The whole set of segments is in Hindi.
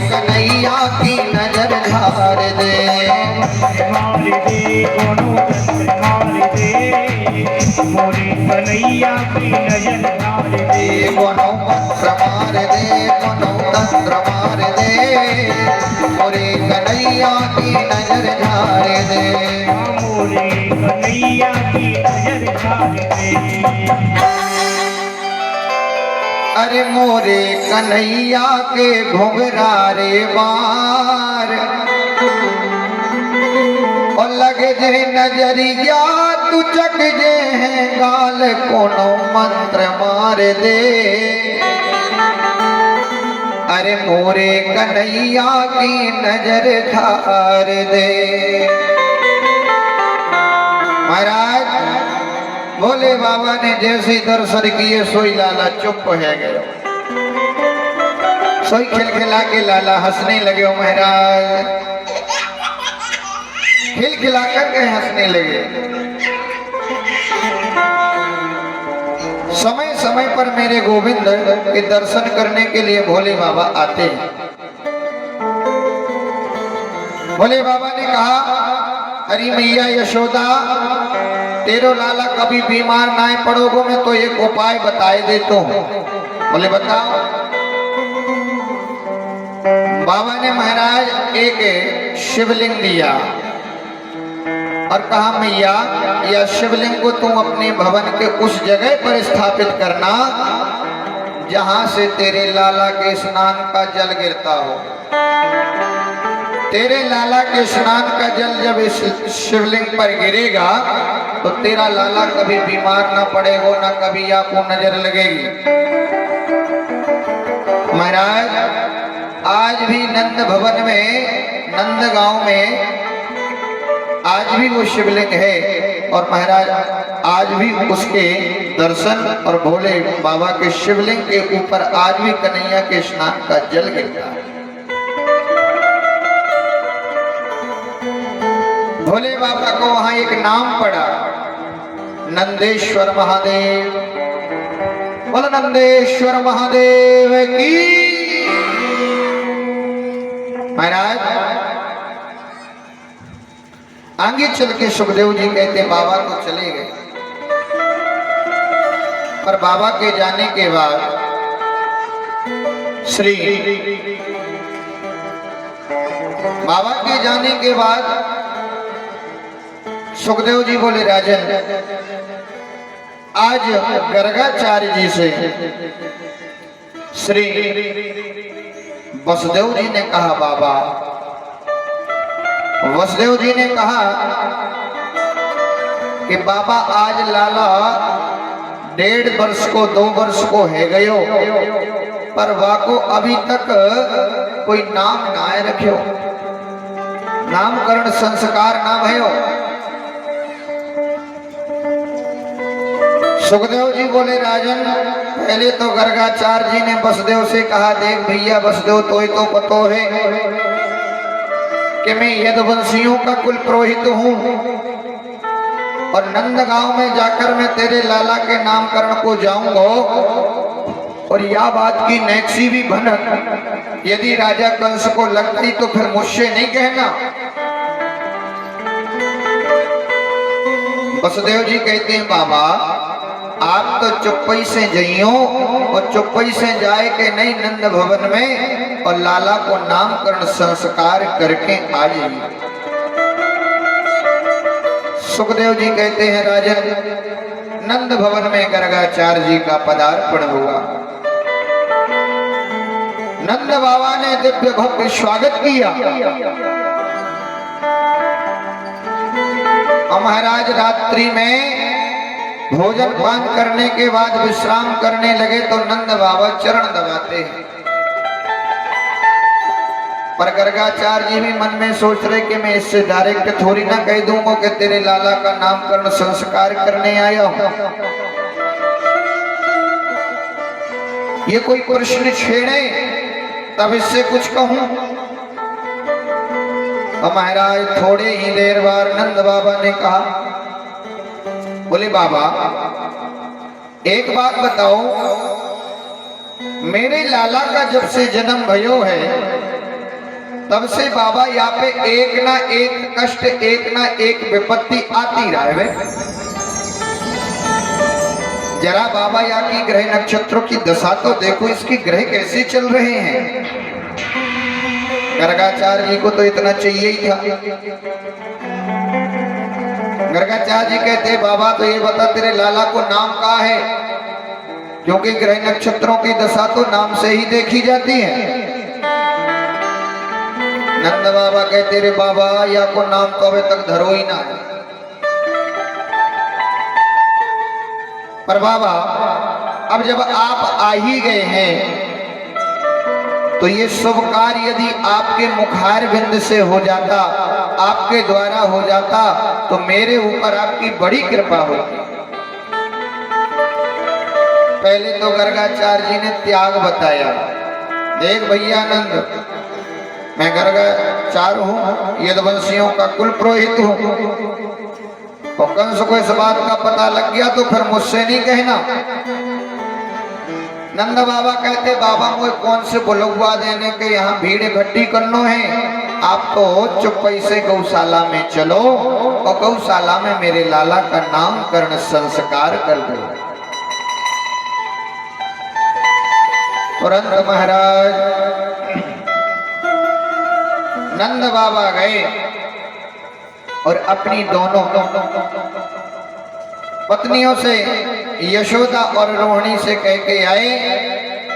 कन्हैया की नजर झार दे, मार दे कोनो तंत्र मार दे, मोरे कन्हैया की नजर झार दे। कोनो मंत्र मार दे, कोनो तंत्र मार दे, मोरे कन्हैया की नजर झार दे, मोरे कन्हैया की नजर झार दे। अरे मोरे कन्हैया के घुंघरारे बार और लगे जे नजरिया तू चक जे है गाल कोनो मंत्र मार दे, अरे मोरे कन्हैया की नजर झार दे। महाराज भोले बाबा ने जैसे दर्शन किए सोई लाला चुप हो गए, सोई खिलखिला के लाला हंसने लगे। महाराज खिलखिला करके हंसने लगे। समय समय पर मेरे गोविंद के दर्शन करने के लिए भोले बाबा आते हैं। भोले बाबा ने कहा, अरे मैया यशोदा, तेरो लाला कभी बीमार ना पड़ोगो, मैं तो एक उपाय बताए देता हूँ। बोले बताओ। बाबा ने महाराज एक शिवलिंग दिया और कहा, मैया यह शिवलिंग को तुम अपने भवन के उस जगह पर स्थापित करना जहां से तेरे लाला के स्नान का जल गिरता हो। तेरे लाला के स्नान का जल जब इस शिवलिंग पर गिरेगा तो तेरा लाला कभी बीमार ना पड़ेगा, ना कभी आपको नजर लगेगी। महाराज आज भी नंद भवन में, नंद गांव में आज भी वो शिवलिंग है और महाराज आज भी उसके दर्शन और भोले बाबा के शिवलिंग के ऊपर आज भी कन्हैया के स्नान का जल गिरता है। भोले बाबा को वहां एक नाम पड़ा, नंदेश्वर महादेव। बोलो नंदेश्वर महादेव की। महाराज आगे चल के सुखदेव जी कहते बाबा तो चले गए, पर बाबा के जाने के बाद बाबा के जाने के बाद सुखदेव जी बोले, राजन आज गर्गाचार्य जी से श्री वसुदेव जी ने कहा, बाबा वसुदेव जी ने कहा कि बाबा आज लाला 1.5 वर्ष को 2 वर्ष को है गयो, पर वाको अभी तक कोई नाम ना रखियो, नामकरण संस्कार ना भयो। सुखदेव जी बोले, राजन पहले तो गर्गाचार्य जी ने वसुदेव से कहा, देख भैया वसुदेव तो पतो है कि मैं यदुवंशियों का कुल पुरोहित हूँ और नंदगांव में जाकर मैं तेरे लाला के नामकरण को जाऊंगा और यह बात की नेक्सी भी भनक यदि राजा कंस को लगती तो फिर मुझसे नहीं कहना। वसुदेव जी कहते हैं, बाबा आप तो चुप्पी से जइयो और चुप्पी से जाए के नहीं नंद भवन में और लाला को नामकरण संस्कार करके आ जाइए। सुखदेव जी कहते हैं, राजन नंद भवन में गर्गाचार्य जी का पदार्पण हुआ। नंद बाबा ने दिव्य भव्य स्वागत किया और महाराज रात्रि में भोजन पान करने के बाद विश्राम करने लगे तो नंद बाबा चरण दबाते हैं, पर गर्गाचार्य जी भी मन में सोच रहे कि मैं इससे डायरेक्ट थोड़ी ना कह दूंगा कि तेरे लाला का नामकरण संस्कार करने आया हूं। ये कोई प्रश्न छेड़े तब इससे कुछ कहूं। तो महाराज थोड़े ही देर बाद नंद बाबा ने कहा, बोले बाबा एक बात बताओ, मेरे लाला का जब से जन्म भयो है तब से बाबा यहाँ पे एक ना एक कष्ट, एक ना एक विपत्ति आती रहे। जरा बाबा यहाँ की ग्रह नक्षत्रों की दशा तो देखो, इसकी ग्रह कैसे चल रहे हैं। गर्गाचार्य जी को तो इतना चाहिए ही था। गर्गाचार्य जी कहते बाबा तो ये बता तेरे लाला को नाम क्या है, क्योंकि ग्रह नक्षत्रों की दशा तो नाम से ही देखी जाती है। नंद बाबा कहते रे बाबा या को नाम तो अभी तक धरो ही ना है। पर बाबा अब जब आप आ ही गए हैं तो ये शुभ कार्य यदि आपके मुखार बिंद से हो जाता, आपके द्वारा हो जाता, तो मेरे ऊपर आपकी बड़ी कृपा होती। पहले तो गर्गाचार्य जी ने त्याग बताया। देख भैया नंद, मैं गर्गाचार्य हूं, यदुवंशियों का कुल पुरोहित हूं, और कंस को इस बात का पता लग गया तो फिर मुझसे नहीं कहना। नंद बाबा कहते बाबा मुझे कौन से बुलवा देने के यहाँ भीड़ इकट्ठी करनो है, आप तो चुप्पी से गौशाला में चलो और गौशाला में मेरे लाला का नामकरण संस्कार कर दो। तुरंत महाराज नंद बाबा गए और अपनी दोनों पत्नियों से यशोदा और रोहिणी से कह के आए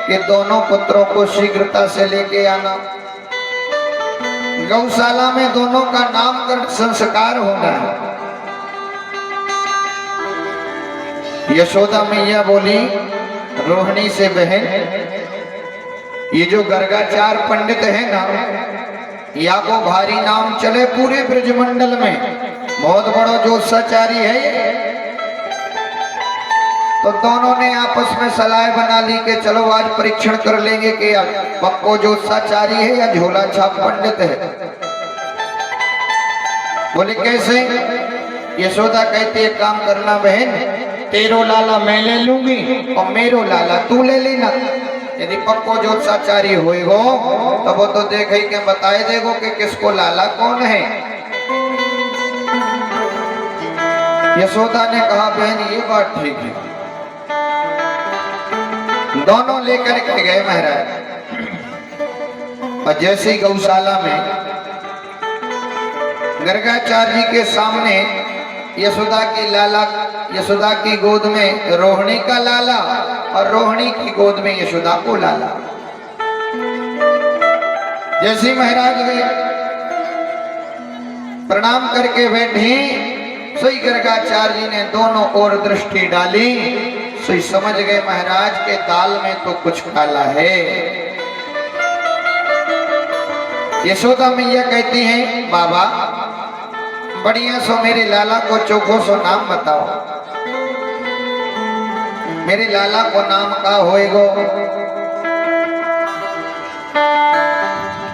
कि दोनों पुत्रों को शीघ्रता से लेके आना, गौशाला में दोनों का नामकरण संस्कार होना है। यशोदा मैया बोली रोहिणी से, बहन ये जो गर्गाचार पंडित है ना, या को भारी नाम चले पूरे ब्रजमंडल में, बहुत बड़ा ज्योतिषाचारी है ये। तो दोनों ने आपस में सलाह बना ली कि चलो आज परीक्षण कर लेंगे कि पक्को ज्योतिषाचारी है या झोला छाप पंडित है। बोले कैसे? यशोदा कहती है काम करना बहन, तेरो लाला मैं ले लूंगी और मेरो लाला तू ले लेना। यदि पक्को ज्योतिषाचारी होएगो तो वो तो देखे के बताए देगो कि किसको लाला कौन है। यशोदा ने कहा बहन ये बात ठीक है। दोनों लेकर के गए महाराज, और जैसे ही गौशाला में गर्गाचार्य जी के सामने यशोदा की लाला, यशोदा की गोद में रोहिणी का लाला और रोहिणी की गोद में यशोदा को लाला। जैसे महाराज गए प्रणाम करके बैठे, सोई गर्गाचार्य जी ने दोनों ओर दृष्टि डाली, सोई समझ गए महाराज के दाल में तो कुछ काला है। यशोदा मैया कहती हैं बाबा बढ़िया सो मेरे लाला को चोखो सो नाम बताओ, मेरे लाला को नाम का होएगो।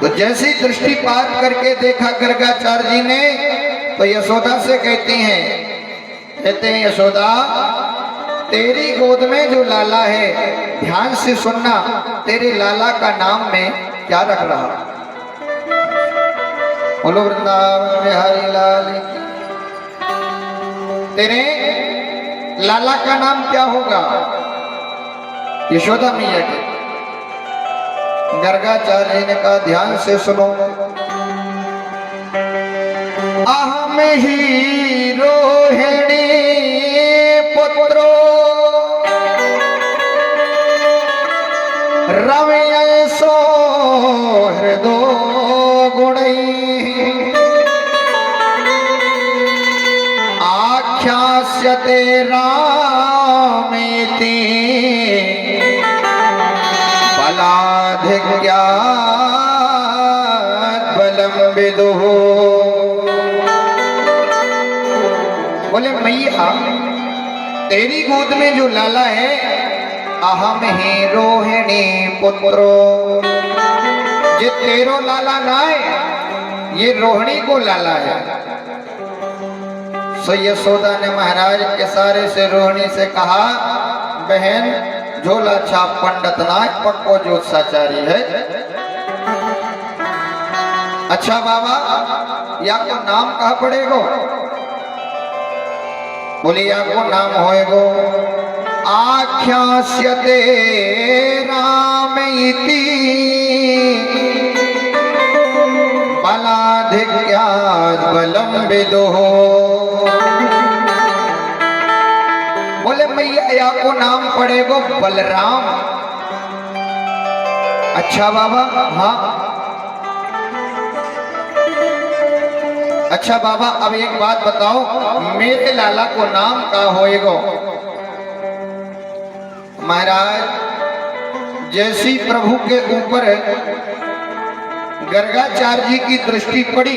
तो जैसी दृष्टिपात करके देखा गर्गाचार्य जी ने तो यशोदा से कहते हैं यशोदा तेरी गोद में जो लाला है ध्यान से सुनना, तेरे लाला का नाम में क्या रख रहा। बोलो वृंदावन बिहारी लाल की। तेरे लाला का नाम क्या होगा? यशोदा मैया के। गर्गाचार्य जी ने कहा ध्यान से सुनो, अहम ही रोहिणी पुत्रो रमय सो हृदो गुणै आख्यास्यते रामेति बलाधिक्यात् बलम विदुः। बोले मैया तेरी गोद में जो लाला है अहम ही रोहिणी पुत्रो। ये तेरो लाला ना है, ये रोहिणी को लाला है। सो यशोदा ने महाराज इशारे से रोहिणी से कहा, बहन झोला छाप पंडित नाथ पक्को जो साचारी है। अच्छा बाबा, या को नाम कहा पड़ेगो? बोले या को नाम होएगो आख्यास्यते राम इति बलाधिक्यात् बलम विदुः। बोले मैया या को नाम पड़ेगो बलराम। अच्छा बाबा, हाँ अच्छा बाबा, अब एक बात बताओ, मेरे लाला को नाम का होएगो? महाराज जैसी प्रभु के ऊपर गर्गाचार्य जी की दृष्टि पड़ी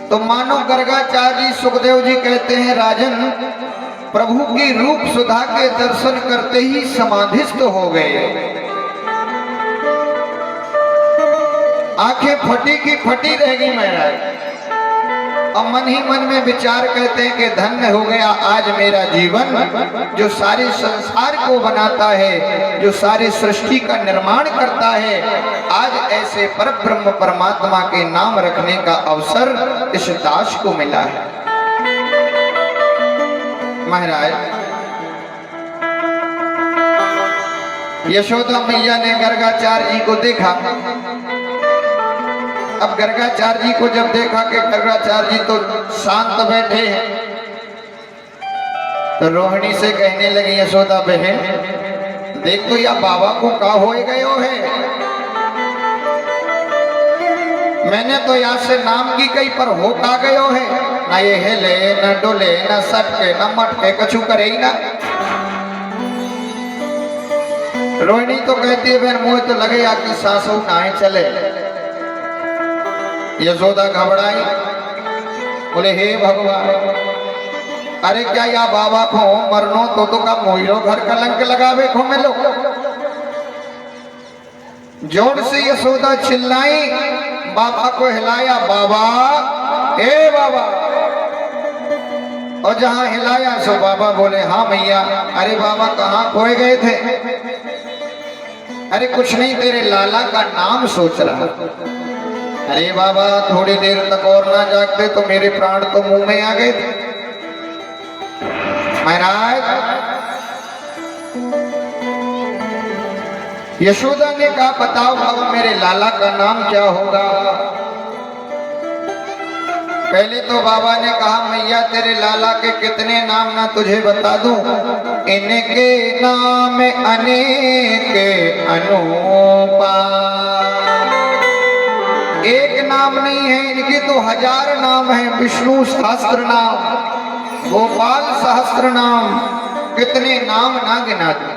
तो मानो गर्गाचार्य जी सुखदेव जी कहते हैं, राजन प्रभु की रूप सुधा के दर्शन करते ही समाधिस्थ हो गए। आंखें फटी की फटी रह गई महाराज। और मन ही मन में विचार करते हैं कि धन्य हो गया आज मेरा जीवन, जो सारे संसार को बनाता है, जो सारी सृष्टि का निर्माण करता है। आज ऐसे परब्रह्म परमात्मा के नाम रखने का अवसर इस दास को मिला है। महाराज यशोदा मैया ने गर्गाचार्य जी को देखा। अब गर्गाचार्य जी को जब देखा कि गर्गाचार्य जी तो शांत बैठे हैं, तो रोहिणी से कहने लगी, यशोदा बहन देख तो या बाबा को का हो गयो है। मैंने तो यहाँ से नाम की कई पर हो का गयो है, ना ये हिले न डोले न सटके न मटके कछु करे ही ना। रोहिणी तो कहती है, बहन मुझे तो लगे या कि सांसों नाए चले। यशोदा घबराई, बोले हे भगवान, अरे क्या या बाबा को मरनो तो का मोहिरो घर कलंक लगावे को मिलो। जोर से यशोदा चिल्लाई, बाबा को हिलाया, बाबा हे बाबा। और जहां हिलाया सो बाबा बोले, हाँ मैया। अरे बाबा कहाँ खोए गए थे? अरे कुछ नहीं, तेरे लाला का नाम सोच रहा। अरे बाबा थोड़ी देर तक और ना जागते तो मेरे प्राण तो मुंह में आ गए थे। महाराज यशोदा ने कहा, बताओ अब मेरे लाला का नाम क्या होगा? पहले तो बाबा ने कहा, मैया तेरे लाला के कितने नाम ना तुझे बता दूं। इनके नाम अनेक अनुपा, एक नाम नहीं है, इनके तो 1000 नाम है। विष्णु सहस्त्र नाम, गोपाल सहस्त्र नाम, कितने नाम ना गिना दो।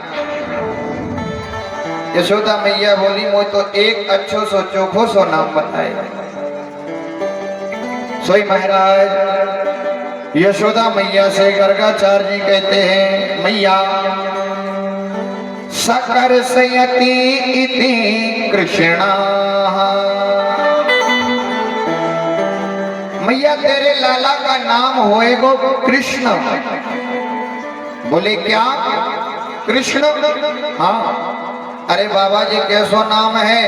यशोदा मैया बोली, मुझे तो एक अच्छो सो चोखो सो नाम बताए। सोई महाराज यशोदा मैया से गर्गाचार्य जी कहते हैं, मैया सकर सयति इति कृष्णा। मैया तेरे लाला का नाम होएगो कृष्ण। बोले क्या कृष्ण? हाँ। अरे बाबा जी कैसो नाम है,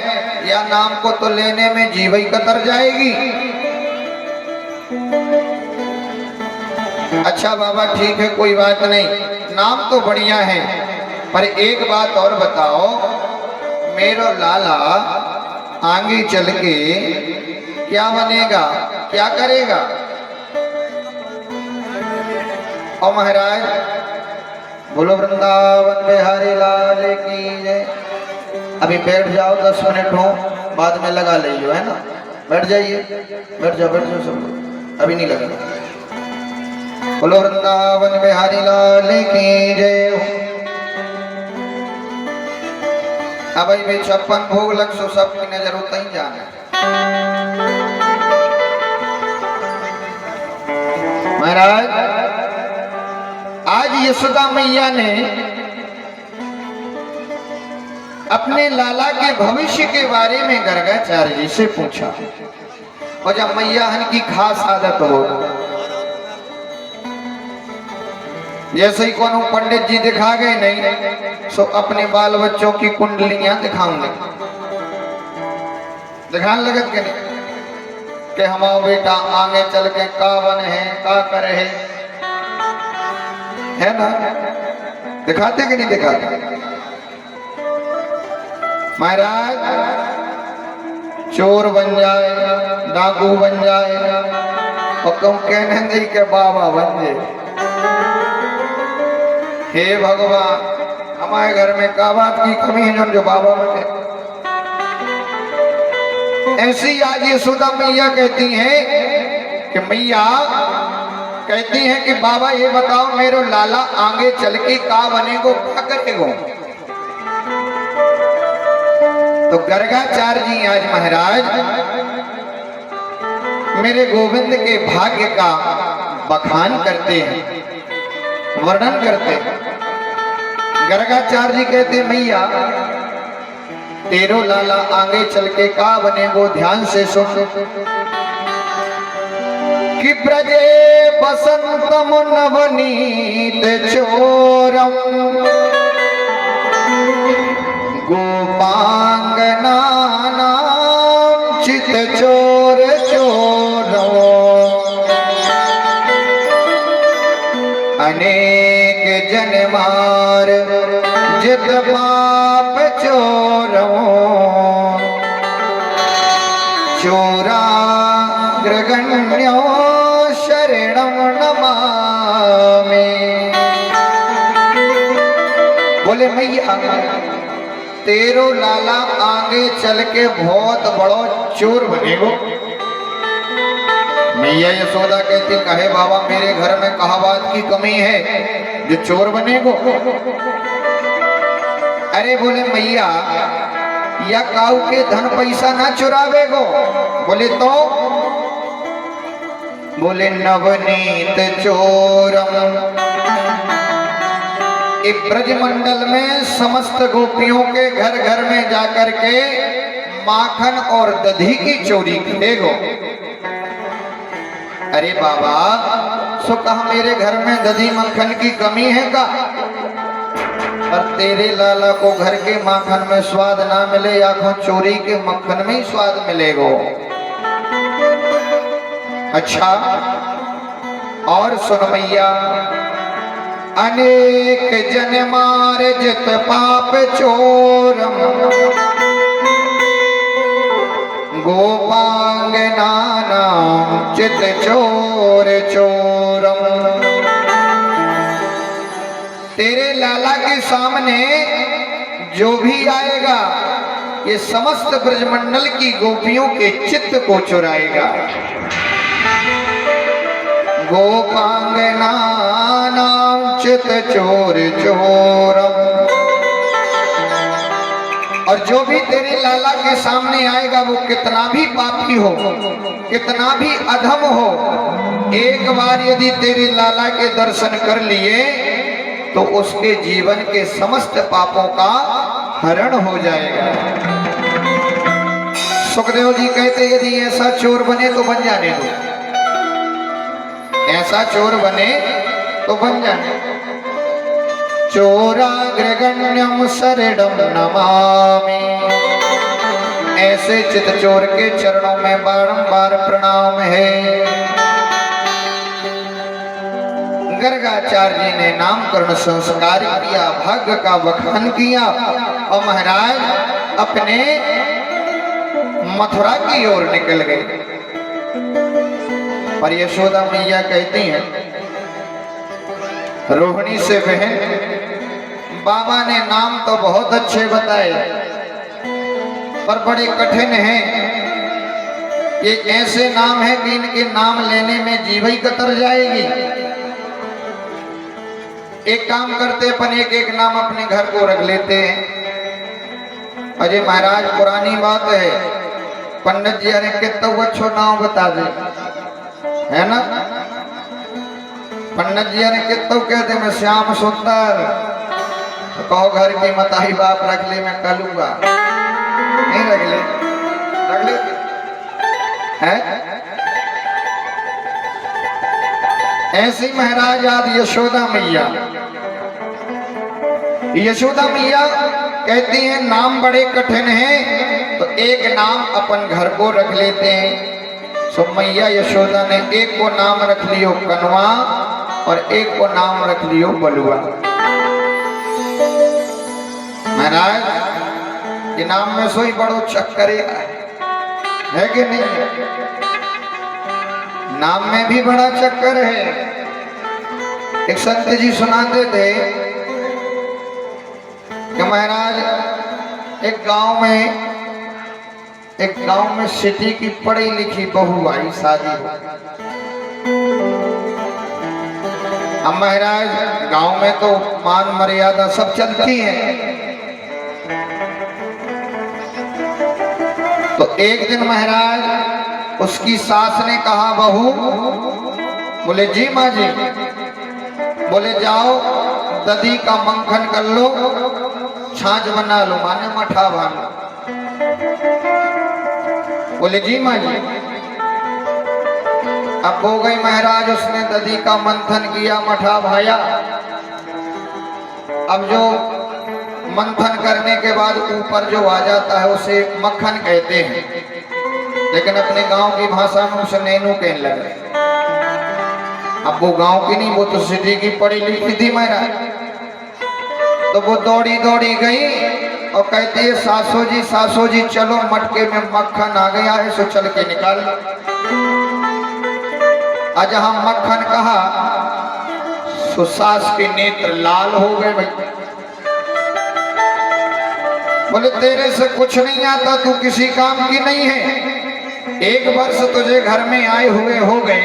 या नाम को तो लेने में जीव ही कतर जाएगी। अच्छा बाबा ठीक है, कोई बात नहीं, नाम तो बढ़िया है, पर एक बात और बताओ, मेरो लाला आगे चल के क्या बनेगा, क्या करेगा? और महाराज बोलो वृंदावन बिहारी लाल की जय। अभी बैठ जाओ, 10 मिनट हो, बाद में लगा लियो, है ना? बैठ जाइए, बैठ जाओ सब लोग, अभी नहीं लगा। बोलो वृंदावन बिहारी लाल की जय। अब भाई 56 भोग लग सो, सबकी नजर उतना ही जाना। महाराज आज यशोदा मैया ने अपने लाला के भविष्य के बारे में गर्गाचार्य जी से पूछा। और जब मैया की खास आदत हो, जैसे ही कोनो पंडित जी दिखा गए नहीं सो अपने बाल बच्चों की कुंडलियां दिखाऊंगे, दिखाने लगत के नहीं कि हमारा बेटा आगे चल के का बन का करे है ना, दिखाते कि नहीं दिखाते। महाराज चोर बन जाए, डाकू बन जाए, और तुम कहने नहीं के बाबा बन जाए। हे भगवान, हमारे घर में का बात की कमी है जो बाबा बने। ऐसी आज यशोदा मैया कहती हैं कि मैया कहती हैं कि बाबा ये बताओ मेरो लाला आगे चल के का बनेगो, क्या करेगो। तो गर्गाचार्य जी आज महाराज मेरे गोविंद के भाग्य का बखान करते हैं, वर्णन करते हैं। गर्गाचार्य जी कहते मैया तेरो लाला आगे चल के का बनेगो, ध्यान से सुन। कि ब्रजे बसंतम नवनीत चोरम गोपांगना नाम चित चोर चोरो अनेक जन मार जित पाप चोरो चोरा ग्रगण्यो शरणम नमामि। बोले मैया तेरो लाला आगे चल के बहुत बड़ो चोर बनेगो। मैया यशोदा कहती कहे बाबा मेरे घर में कहा बात की कमी है जो चोर बनेगो। अरे बोले मैया या काऊ के धन पैसा ना चुरावेगो। बोले तो बोले नवनीत चोरम। ब्रजमंडल में समस्त गोपियों के घर घर में जाकर के माखन और दधी की चोरी करेगो। अरे बाबा सो कहा मेरे घर में दधी मक्खन की कमी है का, और तेरे लाला को घर के माखन में स्वाद ना मिले, आंखों चोरी के मक्खन में ही स्वाद मिलेगो। अच्छा और सुन मैया अनेक जन मार जित पाप चोरम गोपांगना नाम चित चोर चोरम। तेरे लाला के सामने जो भी आएगा ये समस्त ब्रजमंडल की गोपियों के चित्त को चुराएगा। गोपांगना नाम चित चोर चोरम। और जो भी तेरे लाला के सामने आएगा वो कितना भी पापी हो, कितना भी अधम हो, एक बार यदि तेरे लाला के दर्शन कर लिए तो उसके जीवन के समस्त पापों का हरण हो जाएगा। सुखदेव जी कहते यदि ऐसा चोर बने तो बन जाने दो, ऐसा चोर बने तो बन जाने। चोराग्रगण्यम शरणम नमामि। ऐसे चित चोर के चरणों में बारंबार प्रणाम है। गर्गाचार्य जी ने नामकरण संस्कार किया, भाग्य का बखान किया और महाराज अपने मथुरा की ओर निकल गए। पर यशोदा मैया कहती हैं रोहिणी से बहन बाबा ने नाम तो बहुत अच्छे बताए पर बड़े कठिन हैं। ये ऐसे नाम है कि इनके नाम लेने में जीव ही कतर जाएगी। एक काम करते अपन एक एक नाम अपने घर को रख लेते हैं। अजय महाराज पुरानी बात है, पंडित जी अरे कितना अच्छो नाम बता दे, है ना। पंडित जी ने कितो कहते मैं श्याम सुंदर, तो कहो घर की मताही बाप रख ले, मैं कलूंगा नहीं रख ले है। ऐसी महाराज आज यशोदा मैया, यशोदा मैया कहती हैं नाम बड़े कठिन हैं, तो एक नाम अपन घर को रख लेते हैं। सो मैया यशोदा ने एक को नाम रख लियो कनवा और एक को नाम रख लियो बलुआ। महाराज ये नाम में सोई बड़ो चक्कर है कि नहीं है? नाम में भी बड़ा चक्कर है। एक संत जी सुनाते थे कि महाराज एक गांव में सिटी की पढ़ी लिखी बहू आई, शादी हो। अब महाराज गांव में तो मान मर्यादा सब चलती है। तो एक दिन महाराज उसकी सास ने कहा बहू, बोले जी माँ जी, बोले जाओ दधी का मंखन कर लो, छाछ बना लो, माने मठा भानो। बोले जी माँ जी। अब हो गई महाराज, उसने दधी का मंथन किया, मठा भाया। अब जो मंथन करने के बाद ऊपर जो आ जाता है उसे मक्खन कहते हैं, लेकिन अपने गांव की भाषा में उसे नैनू कहने लगे। अब वो गांव की नहीं, वो तो सिटी की पढ़ी लिखी थी महाराज। तो वो दौड़ी दौड़ी गई और कहती है सासू जी चलो, मटके में मक्खन आ गया है, सो चल के निकाल। आज हम मक्खन कहा, सो सास के नेत्र लाल हो गए। भाई बोले तेरे से कुछ नहीं आता, तू किसी काम की नहीं है। 1 वर्ष तुझे घर में आए हुए हो गए,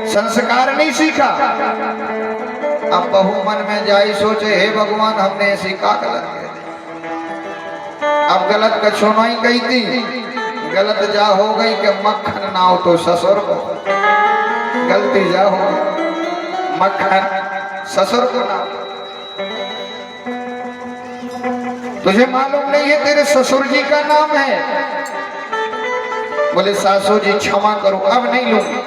संस्कार नहीं सीखा। अब बहू मन में जाई सोचे, हे भगवान हमने ऐसी का गलत कह दी। अब गलत कछो नहीं कही थी, गलत जा हो गई कि मक्खन ना हो तो ससुर को, गलती जा हो मक्खन ससुर को ना। तुझे मालूम नहीं है तेरे ससुर जी का नाम है? बोले सासू जी क्षमा करो, अब नहीं लूंगी।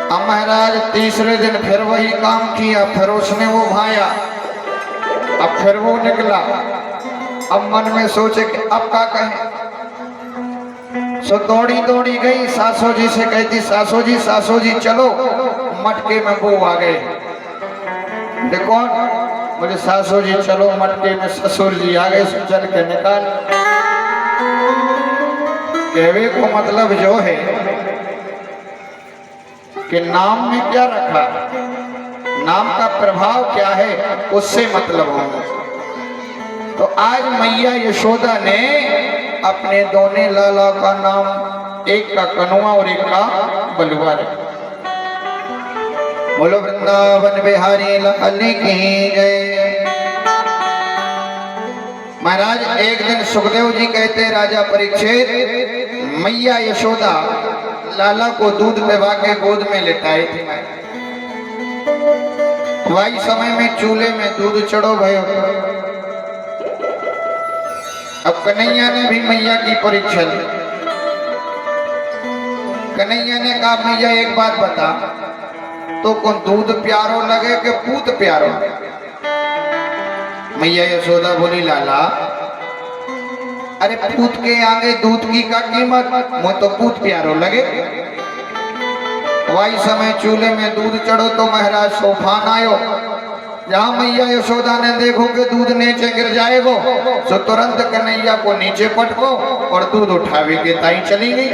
अब महाराज तीसरे दिन फिर वही काम किया, फिर उसने वो भाया, अब फिर वो निकला। अब मन में सोचे कि अब क्या कहें, सो दौड़ी दौड़ी गई सासू जी से, कहती सासू जी चलो, मटके में वो आ गए। देखो बोले सासू जी चलो, मटके में ससुर जी आ गए, सो चल के निकाल। कहवे को मतलब जो है कि नाम में क्या रखा, नाम का प्रभाव क्या है, उससे मतलब होगा। तो आज मैया यशोदा ने अपने दोनों लाला का नाम, एक का कनुआ और एक का बलुआ रखा। बोलो वृंदावन बिहारी लाल की जय। महाराज एक दिन सुखदेव जी कहते राजा परीक्षित, मैया यशोदा लाला को दूध पिला के गोद में लेटाए थे। वही समय में चूल्हे में दूध चढ़ो भयो। अब कन्हैया ने भी मैया की परीक्षा ली। कन्हैया ने कहा मैया एक बात बता, तो कौन दूध प्यारो लगे कि पूत प्यारो? मैया यशोदा बोली लाला, अरे पूत के आगे दूध की का कीमत, मुझे तो पूत प्यारो लगे। वही समय चूल्हे में दूध चढ़ो तो महाराज सोफान आयो। जहाँ मैया यशोदा ने देखो कि दूध नीचे गिर जाएगो, तो तुरंत कन्हैया को नीचे पटको और दूध उठावे के ताई चली गई।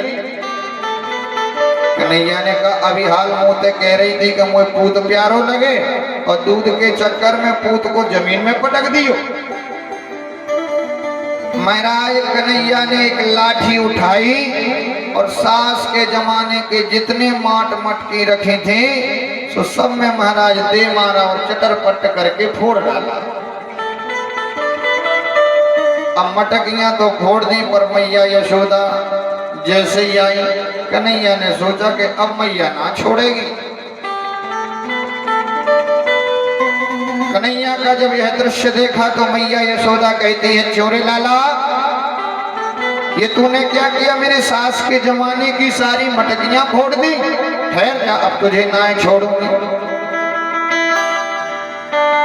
कन्हैया ने कहा अभी हाल मुँह ते कह रही थी कि मुझे पूत प्यारो लगे, और दूध के चक्कर में पूत को जमीन में पटक दियो। महाराज कन्हैया ने एक लाठी उठाई और सास के जमाने के जितने माट मटकी रखे थे, सो सब में महाराज दे मारा और चटर पट करके फोड़ डाला। अब मटकियां तो फोड़ दी, पर मैया यशोदा जैसे ही आई, कन्हैया ने सोचा कि अब मैया ना छोड़ेगी, कन्हैया का जब यह दृश्य देखा तो मैया यशोदा कहती है, चोरे लाला ये तूने क्या किया, मेरे सास के जमाने की सारी मटकियां फोड़ दी। ठहर जा, अब तुझे ना छोड़ूंगी।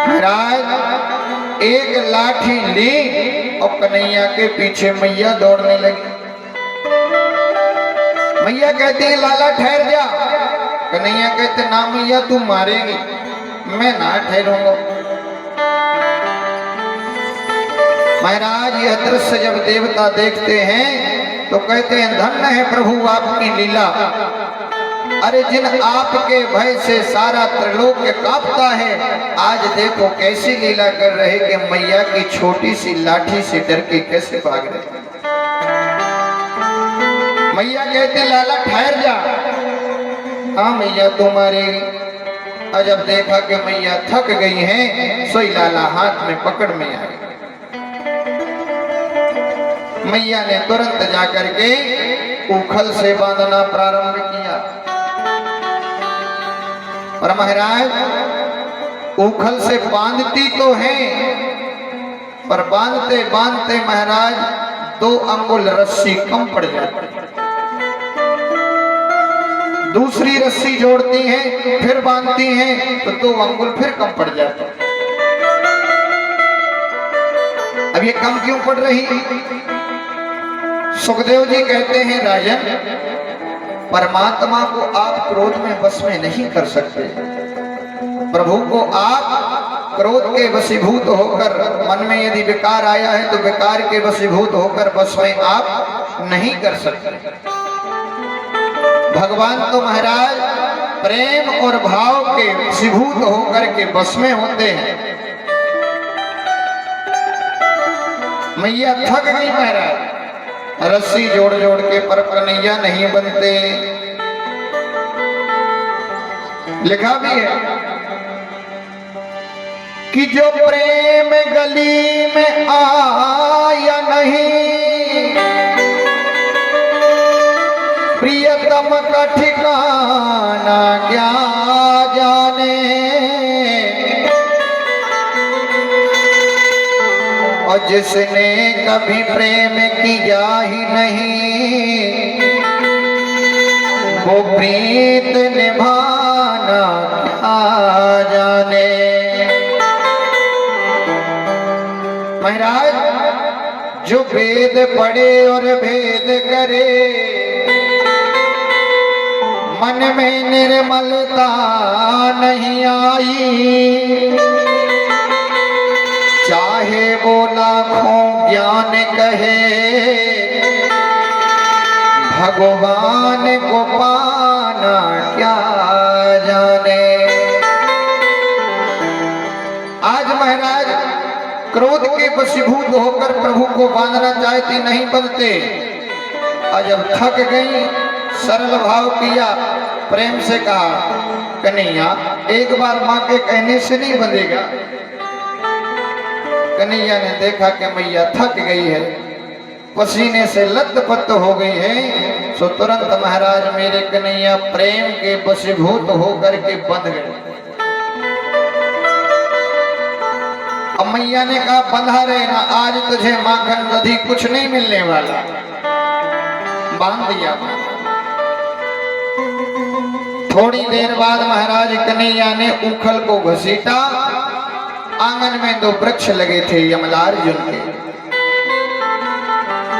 महाराज एक लाठी ली और कन्हैया के पीछे मैया दौड़ने लगी। मैया कहती है, लाला ठहर जा। कन्हैया कहते, ना मैया तू मारेगी, मैं ना ठहरूंगा। महाराज यह दृश्य जब देवता देखते हैं तो कहते हैं, धन्य है प्रभु आपकी लीला। अरे जिन आपके भय से सारा त्रिलोक कांपता है, आज देखो कैसी लीला कर रहे कि मैया की छोटी सी लाठी से डर के कैसे भाग रहे। मैया कहते, लाला ठहर जा। हाँ मैया तू मारेगी। और जब देखा कि मैया थक गई हैं, सोई लाला हाथ में पकड़ में आ गई। मैया ने तुरंत जाकर के उखल से बांधना प्रारंभ किया। पर महाराज उखल से बांधती तो है, पर बांधते बांधते महाराज 2 अंगुल रस्सी कम पड़ जाती। दूसरी रस्सी जोड़ती हैं, फिर बांधती हैं तो 2 अंगुल फिर कम पड़ जाते। अब ये कम क्यों पड़ रही? सुखदेव जी कहते हैं, राजन परमात्मा को आप क्रोध में बस में नहीं कर सकते। प्रभु को आप क्रोध के वशीभूत होकर, मन में यदि विकार आया है तो विकार के वशीभूत होकर बस में आप नहीं कर सकते। भगवान तो महाराज प्रेम और भाव के वशीभूत होकर के बस में होते हैं। मैया थक गई महाराज, रस्सी जोड़ जोड़ के, पर कन्हैया नहीं बनते। लिखा भी है कि जो प्रेम गली में आया नहीं, प्रियतम का ठिकाना क्या जाने। और जिसने कभी प्रेम किया ही नहीं, वो प्रीत निभाना क्या जाने। महाराज जो वेद पढ़े और भेद करे, मन में निर्मलता नहीं आई, चाहे वो लाखों ज्ञान कहे, भगवान को पाना क्या जाने। आज महाराज क्रोध के वशीभूत होकर प्रभु को बांधना चाहती, नहीं बनते। और जब थक गई, सरल भाव किया, प्रेम से कहा, कन्हैया एक बार माँ के कहने से नहीं बंधेगा। कन्हैया ने देखा कि मैया थक गई है, पसीने से लथपथ हो गई है, सो तुरंत महाराज मेरे कन्हैया प्रेम के वशीभूत होकर के बंध गए। अब मैया ने कहा, बंधा रहना, आज तुझे माखन दधी कुछ नहीं मिलने वाला। बांध दिया। थोड़ी देर बाद महाराज कन्हैया ने उखल को घसीटा। आंगन में 2 वृक्ष लगे थे यमलार्जुन के।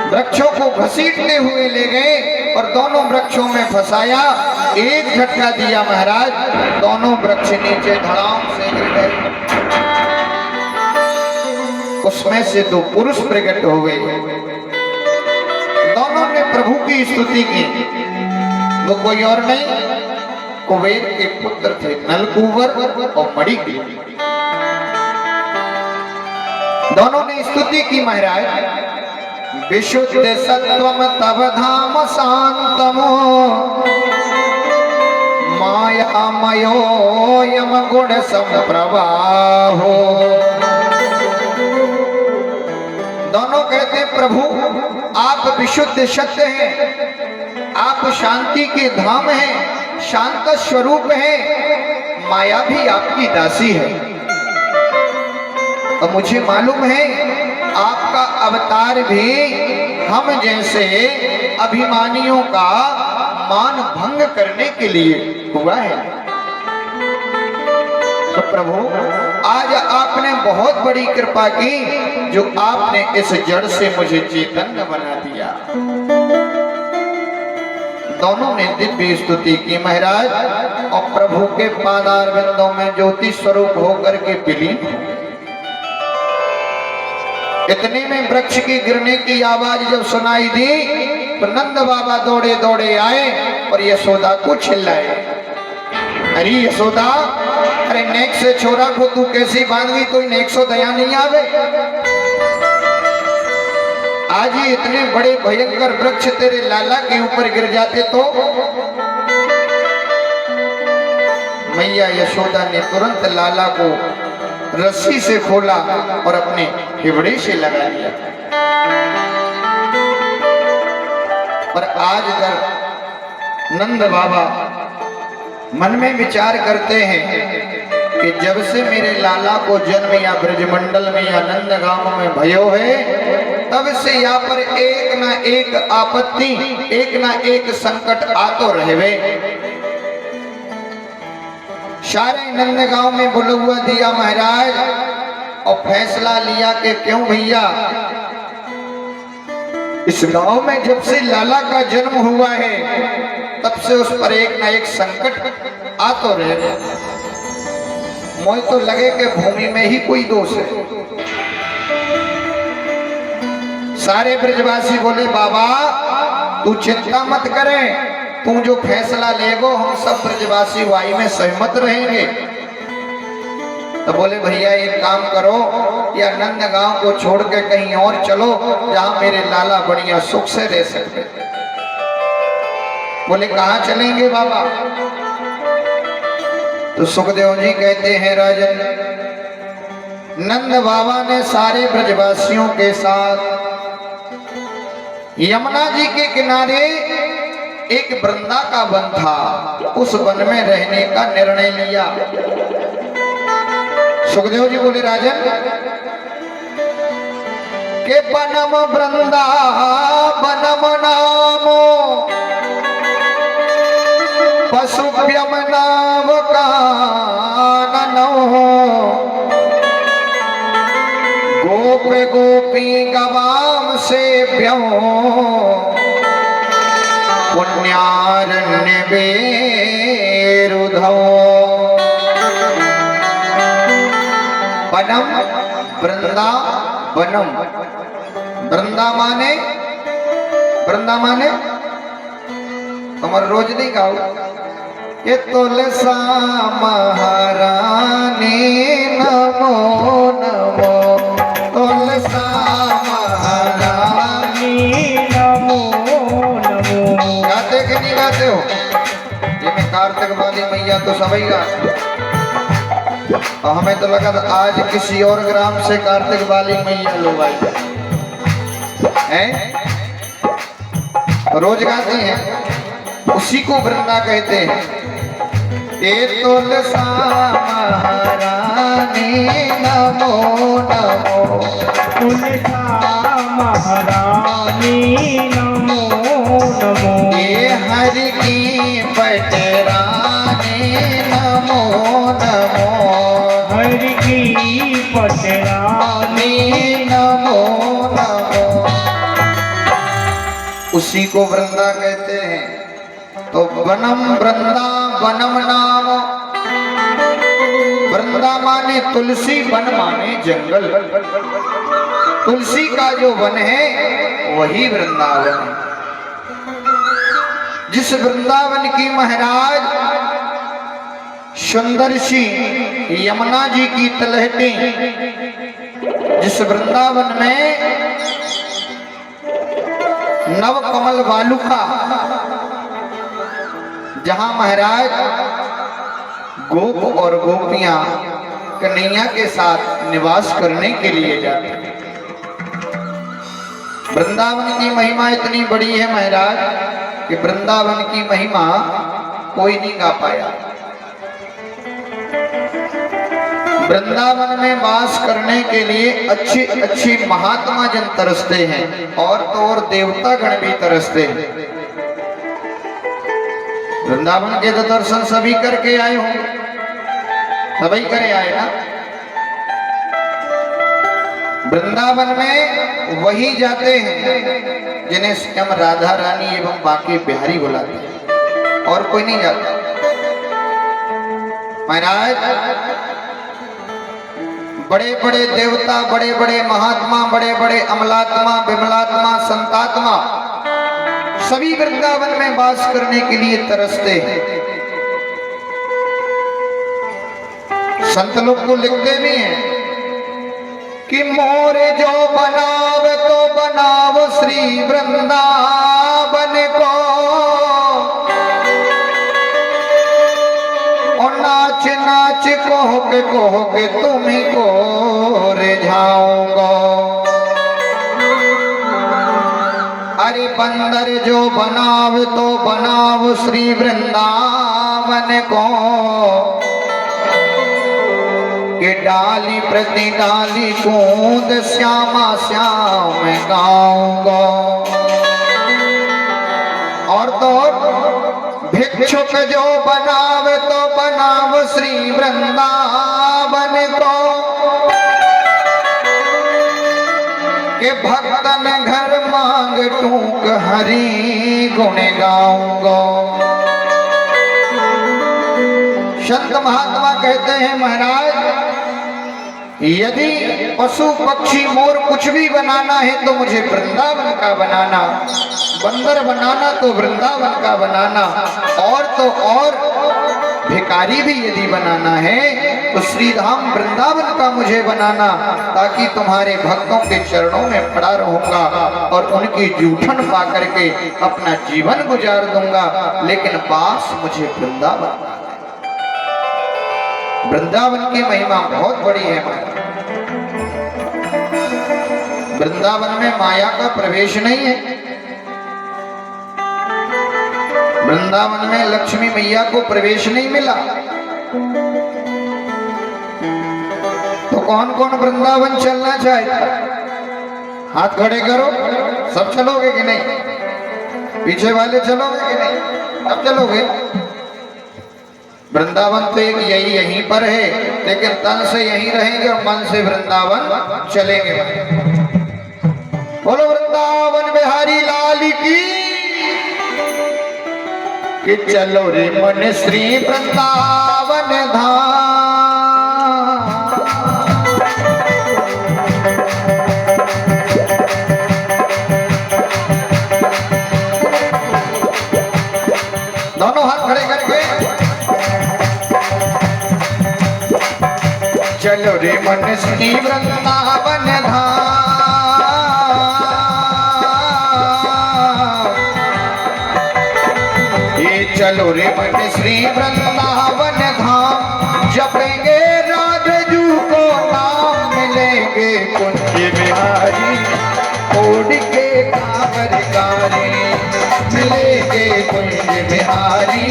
वृक्षों को घसीटते हुए ले गए और दोनों वृक्षों में फंसाया। एक झटका दिया महाराज, दोनों वृक्ष नीचे धड़ाम से गिर गए। उसमें से 2 पुरुष प्रकट हो गए। दोनों ने प्रभु की स्तुति की। वो कोई और नहीं, कुबेर के पुत्र थे, नलकूबर और मणिग्रीव। दोनों ने स्तुति की महाराज। विशुद्ध सत्वम तव धाम शांतमो, मायामयो यम गुण संप्रवाहो। दोनों कहते, प्रभु आप विशुद्ध सत्य हैं, आप शांति के धाम हैं, शांत स्वरूप हैं, माया भी आपकी दासी है। तो मुझे मालूम है आपका अवतार भी हम जैसे अभिमानियों का मान भंग करने के लिए हुआ है। तो प्रभु आज आपने बहुत बड़ी कृपा की जो आपने इस जड़ से मुझे चैतन्य बना दिया। दोनों ने दिव्य स्तुति की महाराज और प्रभु के पादार बिंदों में ज्योति स्वरूप होकर के विलीन हो गए। इतने में वृक्ष की गिरने की आवाज जब सुनाई दी तो नंद बाबा दौड़े दौड़े आए और यशोदा को चिल्लाए, अरे यशोदा, अरे नेक से छोरा को तू कैसी बांध गई, कोई नेक सो दया नहीं आवे। आज ही इतने बड़े भयंकर वृक्ष तेरे लाला के ऊपर गिर जाते तो। मैया यशोदा ने तुरंत लाला को रस्सी से खोला और अपने हिबड़े से लगा लिया। और आज अगर नंद बाबा मन में विचार करते हैं कि जब से मेरे लाला को जन्म या ब्रजमंडल में या नंद गांव में भयो है, तब से यहाँ पर एक ना एक आपत्ति, एक ना एक संकट आ तो रहे। सारे नंद गांव में बुलवा दिया महाराज और फैसला लिया कि क्यों भैया, इस गांव में जब से लाला का जन्म हुआ है तब से उस पर एक ना एक संकट आ तो रहे। मुझे तो लगे कि भूमि में ही कोई दोष है। सारे ब्रजवासी बोले बाबा तू चिंता मत करें, तू जो फैसला लेगो हम सब ब्रजवासी वाई में सहमत रहेंगे। तो बोले भैया एक काम करो, या नंद गांव को छोड़ के कहीं और चलो जहां मेरे लाला बढ़िया सुख से रह सकते। बोले कहां चलेंगे बाबा? तो सुखदेव जी कहते हैं राजन, नंद बाबा ने सारे ब्रजवासियों के साथ यमुना जी के किनारे एक वृंदा का वन था, उस वन में रहने का निर्णय लिया। सुखदेव जी बोले राजन के बनम वृंदा बनम नामो पशुभ्यम नाम काननो गोप गोपी गवाम से व्यो पुण्यारण्य बेरुधो बनम वृंदा बनम। वृंदा माने तुम्हारे रोज नहीं गाओ ये तुलसा महारानी नमो नमो, तुलसा महारानी नमो नमो। गाते कि नहीं गाते हो? ये मैं कार्तिक वाली मैया तो सभी गा, और हमें तो लगा था आज किसी और ग्राम से कार्तिक वाली मैया लोग आई हैं, रोज गाते हैं, उसी को वृंदा कहते हैं। ये तुलसा महारानी नमो नमो, तुलसा महारानी नमो नमो। ये हरि की पटरानी नमो नमो, हरि की पटरानी नमो नमो, उसी को वृंदा कहते हैं। तो वनम वृंदा वनम नाम, वृंदा माने तुलसी, वन माने जंगल। तुलसी का जो वन है वही वृंदावन है। जिस वृंदावन की महाराज सुंदर सी यमुना जी की तलहटी, जिस वृंदावन में नव कमल वालुका, जहां महाराज गोप और गोपियां कन्हैया के साथ निवास करने के लिए जाते हैं। वृंदावन की महिमा इतनी बड़ी है महाराज कि वृंदावन की महिमा कोई नहीं गा पाया। वृंदावन में वास करने के लिए अच्छे अच्छे महात्मा जन तरसते हैं, और तो और देवता गण भी तरसते हैं। वृंदावन के तो दर्शन सभी करके आए होंगे, सभी करे आए ना। वृंदावन में वही जाते हैं जिन्हें स्वयं राधा रानी एवं बाकी बिहारी बुलाते हैं, और कोई नहीं जाता। महाराज बड़े बड़े देवता, बड़े बड़े महात्मा, बड़े बड़े अमलात्मा, विमलात्मा, संतात्मा सभी वृंदावन में वास करने के लिए तरसते हैं। संत लोग तो लिखते भी हैं कि मोरे जो बनाव तो बनाव श्री वृंदावन को, और नाच नाच कहो के तुम्ही को रिझाऊंगा। अरे बंदर जो बनाव तो बनाव श्री वृंदावन को, कि डाली प्रति डाली कूद श्यामा श्याम गाऊंगा। और तो भिक्षुक जो बनाव तो बनाव श्री वृंदावन को, कि भक्तन घर मांग टूक हरि गुण गाऊंगा। संत महात्मा कहते हैं महाराज, यदि पशु पक्षी मोर कुछ भी बनाना है तो मुझे वृंदावन का बनाना, बंदर बनाना तो वृंदावन का बनाना, और तो और भिखारी भी यदि बनाना है तो श्रीधाम वृंदावन का मुझे बनाना, ताकि तुम्हारे भक्तों के चरणों में पड़ा रहूंगा और उनकी जूठन पा करके अपना जीवन गुजार दूंगा, लेकिन पास मुझे वृंदावन। वृंदावन की महिमा बहुत बड़ी है। वृंदावन में माया का प्रवेश नहीं है। वृंदावन में लक्ष्मी मैया को प्रवेश नहीं मिला। तो कौन कौन वृंदावन चलना चाहता? हाथ खड़े करो। सब चलोगे कि नहीं? पीछे वाले चलोगे कि नहीं? अब चलोगे? वृंदावन तो एक यहीं पर है, लेकिन तन से यहीं रहेंगे और मन से वृंदावन चलेंगे। बोलो वृंदावन बिहारी लाल की, कि चलो रे मन श्री वृंदावन धाम। दोनों हाथ खड़े करके चलो रे मन श्री वृंदावन धाम। ये चलो रे मन श्री वृंदावन धाम, जपेंगे राधजू को नाम, मिलेंगे कुंज बिहारी ओढ़ के कांवर गारी, मिलेंगे कुंज बिहारी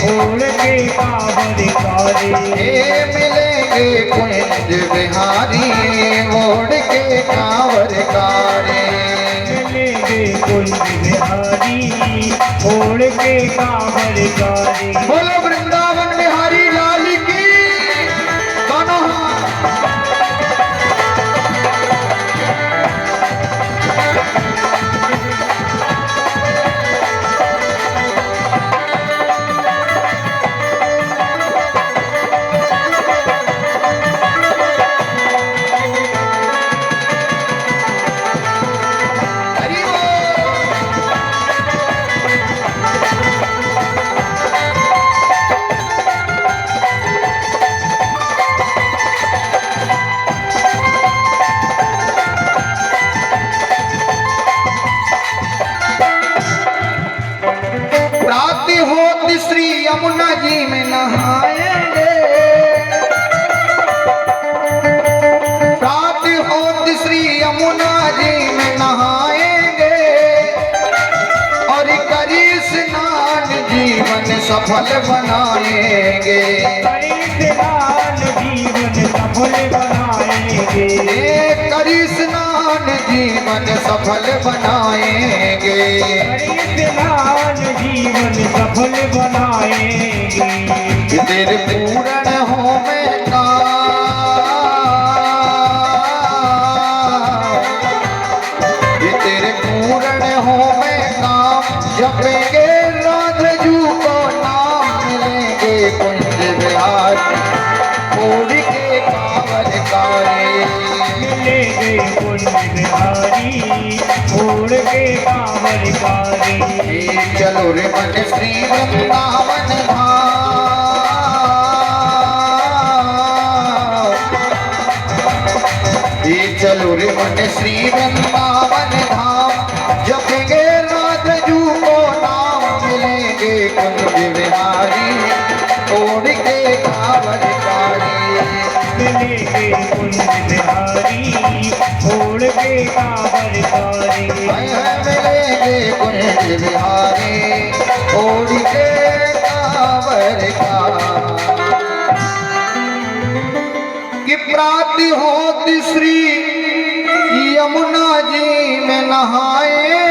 ओढ़ के कांवर गारी, मिलेंगे कुंज बिहारी ओढ़ के कांवर गारी, मिलेंगे कुंज बिहारी ओढ़ के कांवर गारी। बोलो वृंदावन बिहारी लाल की। दोनों श्री यमुना जी में नहाएंगे, रात होत श्री यमुना जी में नहाएंगे, और करी स्नान जीवन सफल बनाएंगे, करी स्नान जीवन सफल बनाएंगे। करी स्नान जीवन सफल बनाएंगे। स्नान जीवन सफल बनाएंगे। कि तेरे पूर्ण हो में तेरे पूर्ण हो में काम जपेंगे राधजू को नाम मिलेंगे कुंज विहार छोड़ के कांवर कारे। मिलेंगे कुंज बिहारी छोड़ के कांवर कारी। चलो रे मन श्री वृंदावन धाम। चलो रे मन श्री वृंदावन धाम जपेंगे राधजू को नाम मिलेंगे कुंज बिहारी छोड़ के कांवर कारी। मिलेंगे कुंज बिहारी छोड़ के कांवर कारी। मिलेंगे कुंज बिहारी छोड़ के कांवर कारी। कि प्राति होती श्री यमुना जी में नहाए